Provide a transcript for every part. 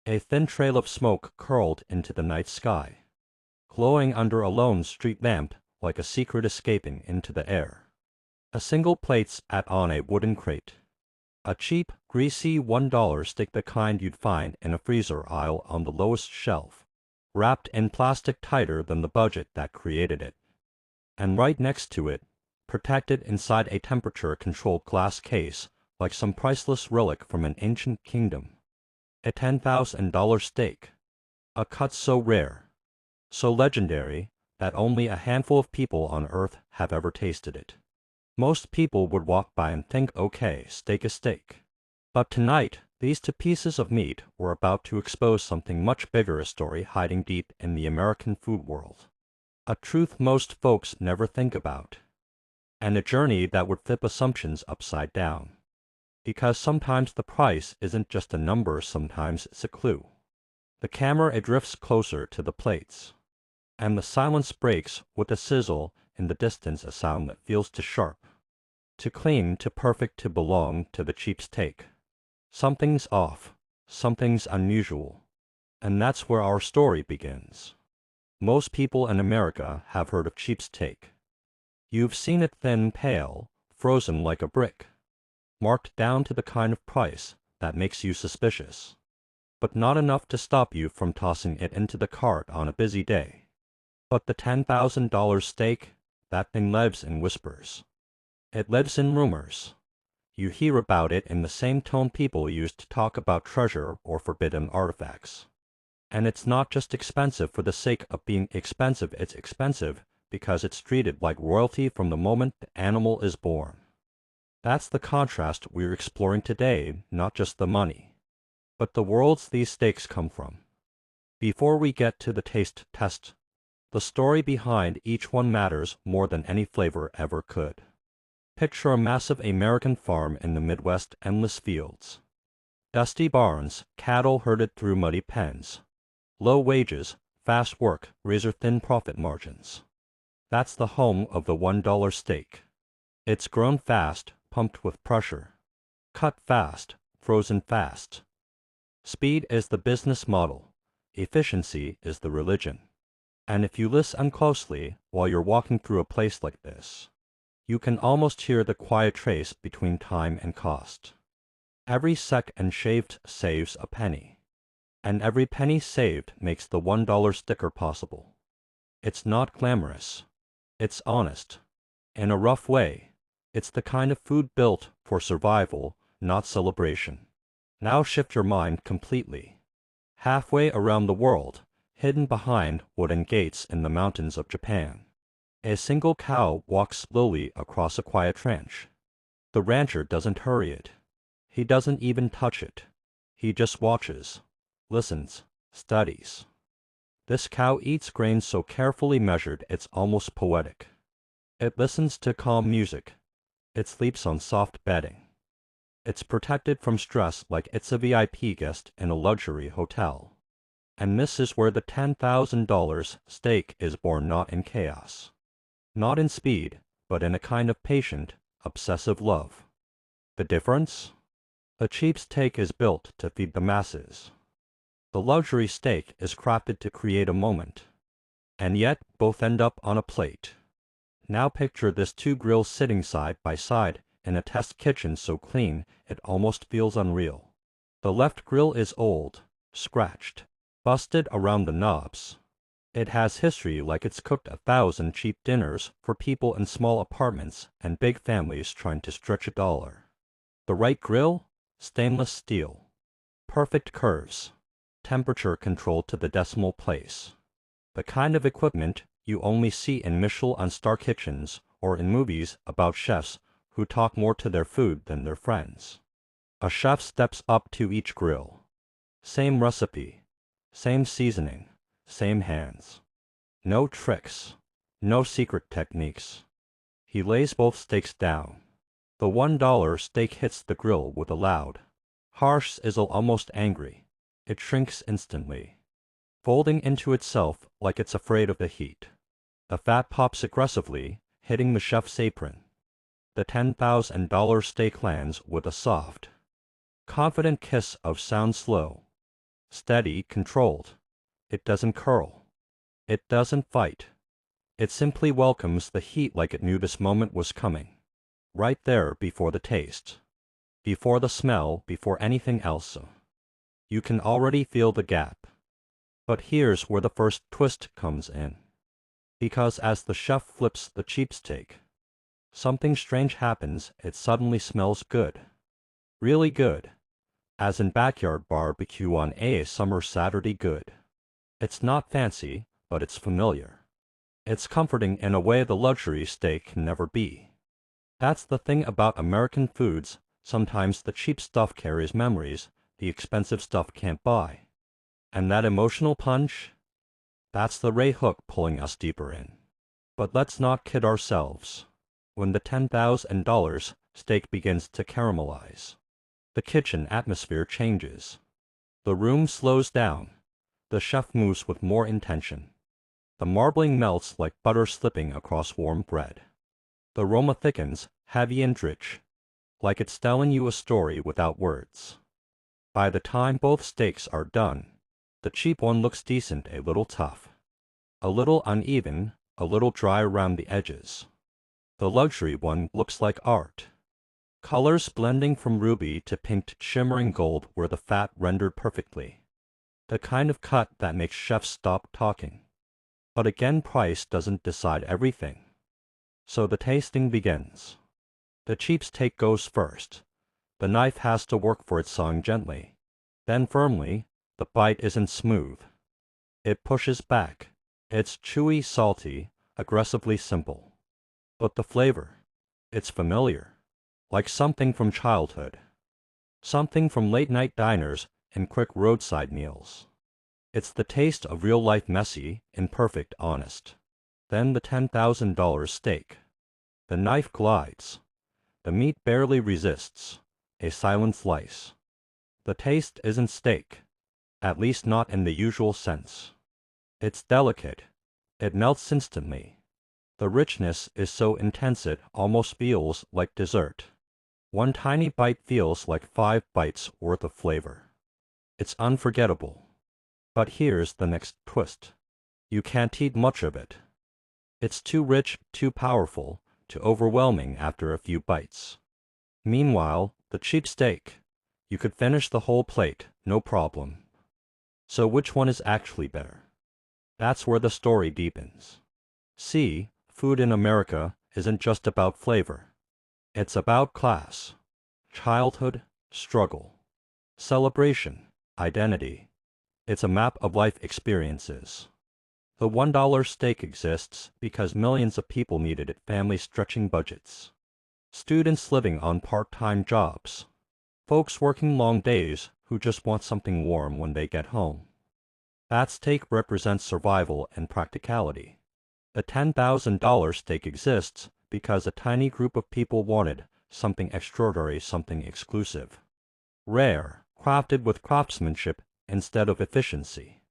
A thin trail of smoke curled into the night sky, glowing under a lone street lamp like a secret escaping into the air. A single plate sat on a wooden crate. A cheap, greasy $1 steak, the kind you'd find in a freezer aisle on the lowest shelf, wrapped in plastic tighter than the budget that created it. And right next to it, protected inside a temperature-controlled glass case like some priceless relic from an ancient kingdom, a $10,000 steak, a cut so rare, so legendary, that only a handful of people on Earth have ever tasted it. Most people would walk by and think, okay, steak is steak. But tonight, these two pieces of meat were about to expose something much bigger, a story hiding deep in the American food world. A truth most folks never think about. And a journey that would flip assumptions upside down. Because sometimes the price isn't just a number, sometimes it's a clue. The camera drifts closer to the plates, and the silence breaks with a sizzle in the distance, a sound that feels too sharp, too clean, too perfect to belong to the cheap steak. Something's off, something's unusual, and that's where our story begins. Most people in America have heard of cheap steak. You've seen it thin, pale, frozen like a brick, marked down to the kind of price that makes you suspicious, but not enough to stop you from tossing it into the cart on a busy day. But the $10,000 steak, that thing lives in whispers. It lives in rumors. You hear about it in the same tone people used to talk about treasure or forbidden artifacts. And it's not just expensive for the sake of being expensive, it's expensive because it's treated like royalty from the moment the animal is born. That's the contrast we're exploring today, not just the money, but the worlds these steaks come from. Before we get to the taste test, the story behind each one matters more than any flavor ever could. Picture a massive American farm in the Midwest, endless fields, dusty barns, cattle herded through muddy pens, low wages, fast work, razor-thin profit margins. That's the home of the $1 steak. It's grown fast, pumped with pressure, cut fast, frozen fast. Speed is the business model. Efficiency is the religion. And if you listen closely while you're walking through a place like this, you can almost hear the quiet trace between time and cost. Every second shaved saves a penny, and every penny saved makes the $1 sticker possible. It's not glamorous. It's honest. In a rough way, it's the kind of food built for survival, not celebration. Now shift your mind completely. Halfway around the world, hidden behind wooden gates in the mountains of Japan, a single cow walks slowly across a quiet ranch. The rancher doesn't hurry it. He doesn't even touch it. He just watches, listens, studies. This cow eats grain so carefully measured it's almost poetic. It listens to calm music. It sleeps on soft bedding. It's protected from stress like it's a VIP guest in a luxury hotel. And this is where the $10,000 steak is born, not in chaos, not in speed, but in a kind of patient, obsessive love. The difference? A cheap steak is built to feed the masses. The luxury steak is crafted to create a moment. And yet, both end up on a plate. Now picture this two grills sitting side by side in a test kitchen so clean it almost feels unreal. The left grill is old, scratched, busted around the knobs. It has history, like it's cooked 1,000 cheap dinners for people in small apartments and big families trying to stretch a dollar. The right grill? Stainless steel. Perfect curves. Temperature controlled to the decimal place. The kind of equipment you only see in Michelin-star kitchens or in movies about chefs who talk more to their food than their friends. A chef steps up to each grill. Same recipe, same seasoning, same hands. No tricks, no secret techniques. He lays both steaks down. The $1 steak hits the grill with a loud, harsh sizzle, almost angry. It shrinks instantly, folding into itself like it's afraid of the heat. The fat pops aggressively, hitting the chef's apron. The $10,000 steak lands with a soft, confident kiss of sound, slow, Steady, controlled. It doesn't curl. It doesn't fight. It simply welcomes the heat like it knew this moment was coming. Right there before the taste. Before the smell, before anything else. You can already feel the gap. But here's where the first twist comes in. Because as the chef flips the cheap steak, something strange happens. It suddenly smells good. Really good. As in backyard barbecue on a summer Saturday good. It's not fancy, but it's familiar. It's comforting in a way the luxury steak can never be. That's the thing about American foods. Sometimes the cheap stuff carries memories the expensive stuff can't buy. And that emotional punch? That's the Ray hook pulling us deeper in. But let's not kid ourselves. When the $10,000 steak begins to caramelize, the kitchen atmosphere changes. The room slows down. The chef moves with more intention. The marbling melts like butter slipping across warm bread. The aroma thickens, heavy and rich, like it's telling you a story without words. By the time both steaks are done, the cheap one looks decent, a little tough, a little uneven, a little dry around the edges. The luxury one looks like art. Colors blending from ruby to pink, shimmering gold where the fat rendered perfectly. The kind of cut that makes chefs stop talking. But again, price doesn't decide everything. So the tasting begins. The cheap steak goes first. The knife has to work for its song gently. Then firmly. The bite isn't smooth. It pushes back. It's chewy, salty, aggressively simple. But the flavor, it's familiar. Like something from childhood. Something from late-night diners and quick roadside meals. It's the taste of real life, messy, imperfect, honest. Then the $10,000 steak. The knife glides. The meat barely resists. A silent slice. The taste isn't steak. At least not in the usual sense. It's delicate. It melts instantly. The richness is so intense it almost feels like dessert. One tiny bite feels like 5 bites worth of flavor. It's unforgettable. But here's the next twist. You can't eat much of it. It's too rich, too powerful, too overwhelming after a few bites. Meanwhile, the cheap steak. You could finish the whole plate, no problem. So which one is actually better? That's where the story deepens. See, food in America isn't just about flavor. It's about class, childhood, struggle, celebration, identity. It's a map of life experiences. The $1 steak exists because millions of people needed it, families stretching budgets, students living on part-time jobs, folks working long days who just want something warm when they get home. That steak represents survival and practicality. The $10,000 steak exists because a tiny group of people wanted something extraordinary, something exclusive, rare, crafted with craftsmanship instead of efficiency.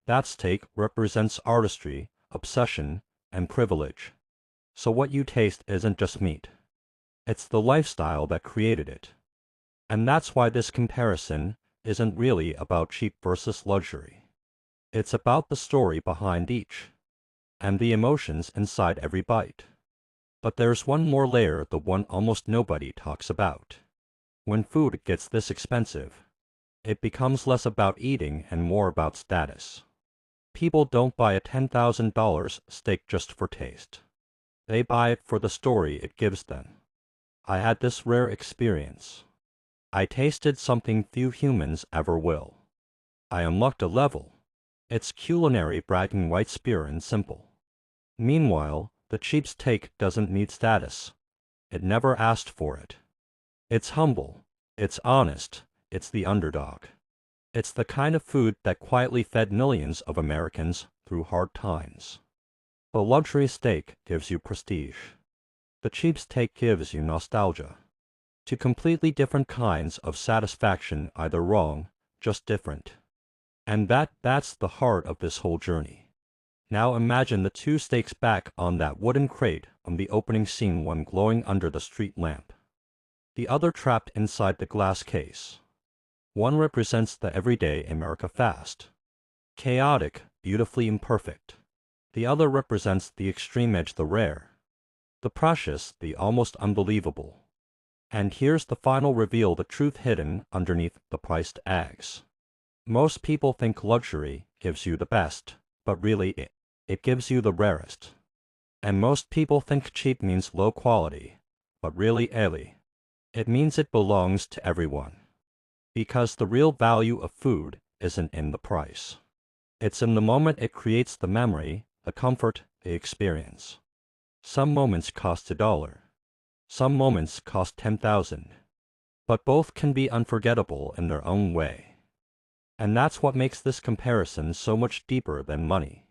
That steak represents artistry, obsession, and privilege. So what you taste isn't just meat. It's the lifestyle that created it. And that's why this comparison isn't really about cheap versus luxury. It's about the story behind each, and the emotions inside every bite. But there's one more layer, the one almost nobody talks about. When food gets this expensive, it becomes less about eating and more about status. People don't buy a $10,000 steak just for taste. They buy it for the story it gives them. I had this rare experience. I tasted something few humans ever will. I unlocked a level. It's culinary bragging, white spear and simple. Meanwhile, the cheap steak doesn't need status. It never asked for it. It's humble. It's honest. It's the underdog. It's the kind of food that quietly fed millions of Americans through hard times. The luxury steak gives you prestige. The cheap steak gives you nostalgia. Two completely different kinds of satisfaction, either wrong, just different. And that's the heart of this whole journey. Now imagine the two steaks back on that wooden crate on the opening scene, one glowing under the street lamp, the other trapped inside the glass case. One represents the everyday America fast, chaotic, beautifully imperfect. The other represents the extreme edge, the rare, the precious, the almost unbelievable. And here's the final reveal, the truth hidden underneath the priced tags. Most people think luxury gives you the best, but really it gives you the rarest. And most people think cheap means low quality, but really, it means it belongs to everyone. Because the real value of food isn't in the price. It's in the moment it creates, the memory, the comfort, the experience. Some moments cost $1. Some moments cost 10,000. But both can be unforgettable in their own way. And that's what makes this comparison so much deeper than money.